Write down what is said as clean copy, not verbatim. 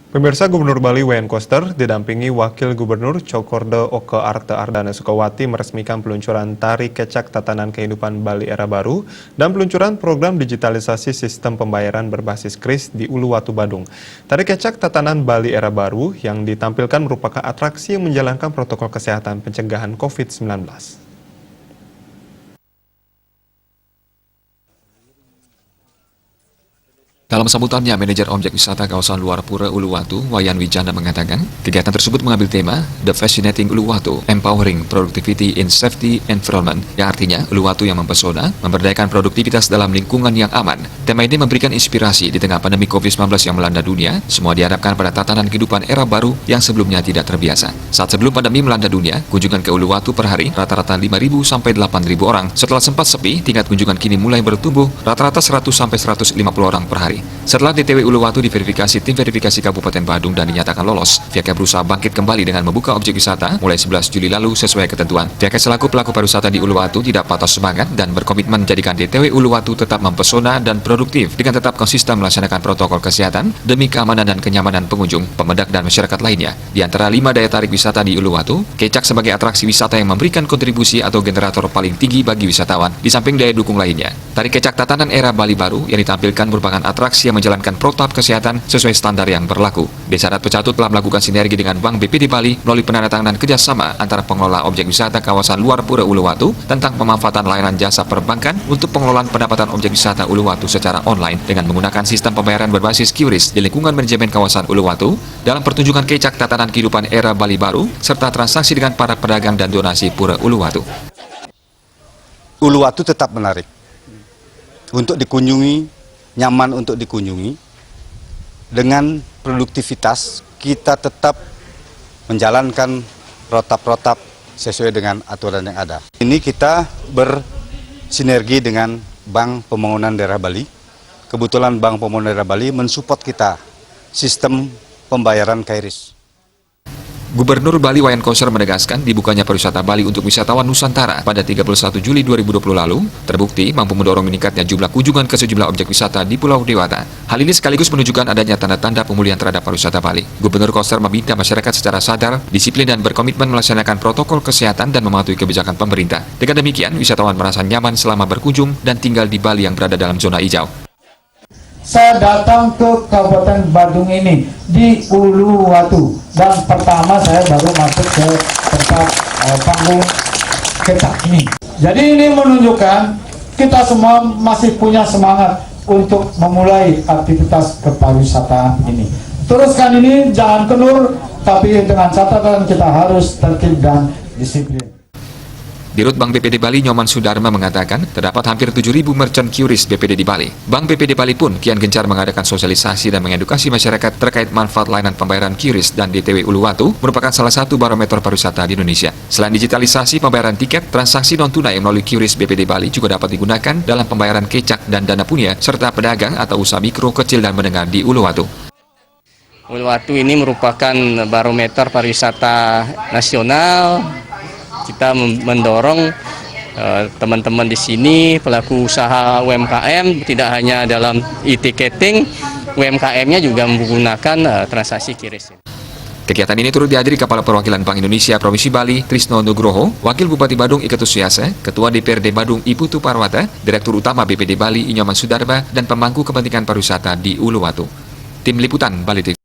Pemirsa, Gubernur Bali Wayan Koster didampingi Wakil Gubernur Cokorda Oke Arte Ardana Sukawati meresmikan peluncuran Tari Kecak Tatanan Kehidupan Bali Era Baru dan peluncuran program digitalisasi sistem pembayaran berbasis KRIS di Uluwatu, Badung. Tari Kecak Tatanan Bali Era Baru yang ditampilkan merupakan atraksi yang menjalankan protokol kesehatan pencegahan COVID-19. Dalam sambutannya, manajer objek wisata kawasan luar Pura Uluwatu, Wayan Wijana mengatakan, kegiatan tersebut mengambil tema The Fascinating Uluwatu, Empowering Productivity in Safety Environment, yang artinya Uluwatu yang mempesona, memberdayakan produktivitas dalam lingkungan yang aman. Tema ini memberikan inspirasi di tengah pandemi COVID-19 yang melanda dunia, semua dihadapkan pada tatanan kehidupan era baru yang sebelumnya tidak terbiasa. Saat sebelum pandemi melanda dunia, kunjungan ke Uluwatu per hari rata-rata 5.000 sampai 8.000 orang. Setelah sempat sepi, tingkat kunjungan kini mulai bertumbuh rata-rata 100 sampai 150 orang per hari. Setelah DTW Uluwatu diverifikasi tim verifikasi Kabupaten Badung dan dinyatakan lolos, pihaknya berusaha bangkit kembali dengan membuka objek wisata mulai 11 Juli lalu sesuai ketentuan. Pihaknya selaku pelaku pariwisata di Uluwatu tidak patah semangat dan berkomitmen menjadikan DTW Uluwatu tetap mempesona dan produktif dengan tetap konsisten melaksanakan protokol kesehatan demi keamanan dan kenyamanan pengunjung, pemendak dan masyarakat lainnya. Di antara 5 daya tarik wisata di Uluwatu, Kecak sebagai atraksi wisata yang memberikan kontribusi atau generator paling tinggi bagi wisatawan, di samping daya dukung lainnya. Tari Kecak Tatanan Era Bali Baru yang ditampilkan merupakan atraksi yang menjalankan protap kesehatan sesuai standar yang berlaku. Desa Adat Pecatut telah melakukan sinergi dengan Bank BPD Bali melalui penandatanganan kerjasama antara pengelola objek wisata kawasan luar Pura Uluwatu tentang pemanfaatan layanan jasa perbankan untuk pengelolaan pendapatan objek wisata Uluwatu secara online dengan menggunakan sistem pembayaran berbasis QRIS di lingkungan manajemen kawasan Uluwatu dalam pertunjukan Kecak Tatanan Kehidupan Era Bali Baru serta transaksi dengan para pedagang dan donasi Pura Uluwatu. Uluwatu tetap menarik untuk dikunjungi, nyaman untuk dikunjungi. Dengan produktivitas kita tetap menjalankan protap-protap sesuai dengan aturan yang ada. Ini kita bersinergi dengan Bank Pembangunan Daerah Bali. Kebetulan Bank Pembangunan Daerah Bali mensupport kita sistem pembayaran KRIS. Gubernur Bali Wayan Koster menegaskan dibukanya pariwisata Bali untuk wisatawan Nusantara pada 31 Juli 2020 lalu terbukti mampu mendorong meningkatnya jumlah kunjungan ke sejumlah objek wisata di Pulau Dewata. Hal ini sekaligus menunjukkan adanya tanda-tanda pemulihan terhadap pariwisata Bali. Gubernur Koster meminta masyarakat secara sadar, disiplin dan berkomitmen melaksanakan protokol kesehatan dan mematuhi kebijakan pemerintah. Dengan demikian, wisatawan merasa nyaman selama berkunjung dan tinggal di Bali yang berada dalam zona hijau. Saya datang ke Kabupaten Badung ini di Uluwatu dan pertama saya baru masuk ke tempat panggung Kecak ini. Jadi ini menunjukkan kita semua masih punya semangat untuk memulai aktivitas kepariwisataan ini. Teruskan ini, jangan kendur, tapi dengan catatan kita harus tertib dan disiplin. Dirut Bank BPD Bali Nyoman Sudarma mengatakan terdapat hampir 7.000 merchant QRIS BPD di Bali. Bank BPD Bali pun kian gencar mengadakan sosialisasi dan mengedukasi masyarakat terkait manfaat layanan pembayaran QRIS dan DTW Uluwatu merupakan salah satu barometer pariwisata di Indonesia. Selain digitalisasi pembayaran tiket, transaksi non-tunai melalui QRIS BPD Bali juga dapat digunakan dalam pembayaran Kecak dan dana punya serta pedagang atau usaha mikro, kecil dan menengah di Uluwatu. Uluwatu ini merupakan barometer pariwisata nasional. Kita mendorong teman-teman di sini, pelaku usaha UMKM, tidak hanya dalam e-ticketing, UMKM-nya juga menggunakan transaksi QRIS. Kegiatan ini turut dihadiri Kepala Perwakilan Bank Indonesia Provinsi Bali, Trisno Nugroho, Wakil Bupati Badung Iketus Suyase, Ketua DPRD Badung Iputu Parwata, Direktur Utama BPD Bali Nyoman Sudarma, dan pemangku kepentingan pariwisata di Uluwatu. Tim Liputan Bali TV.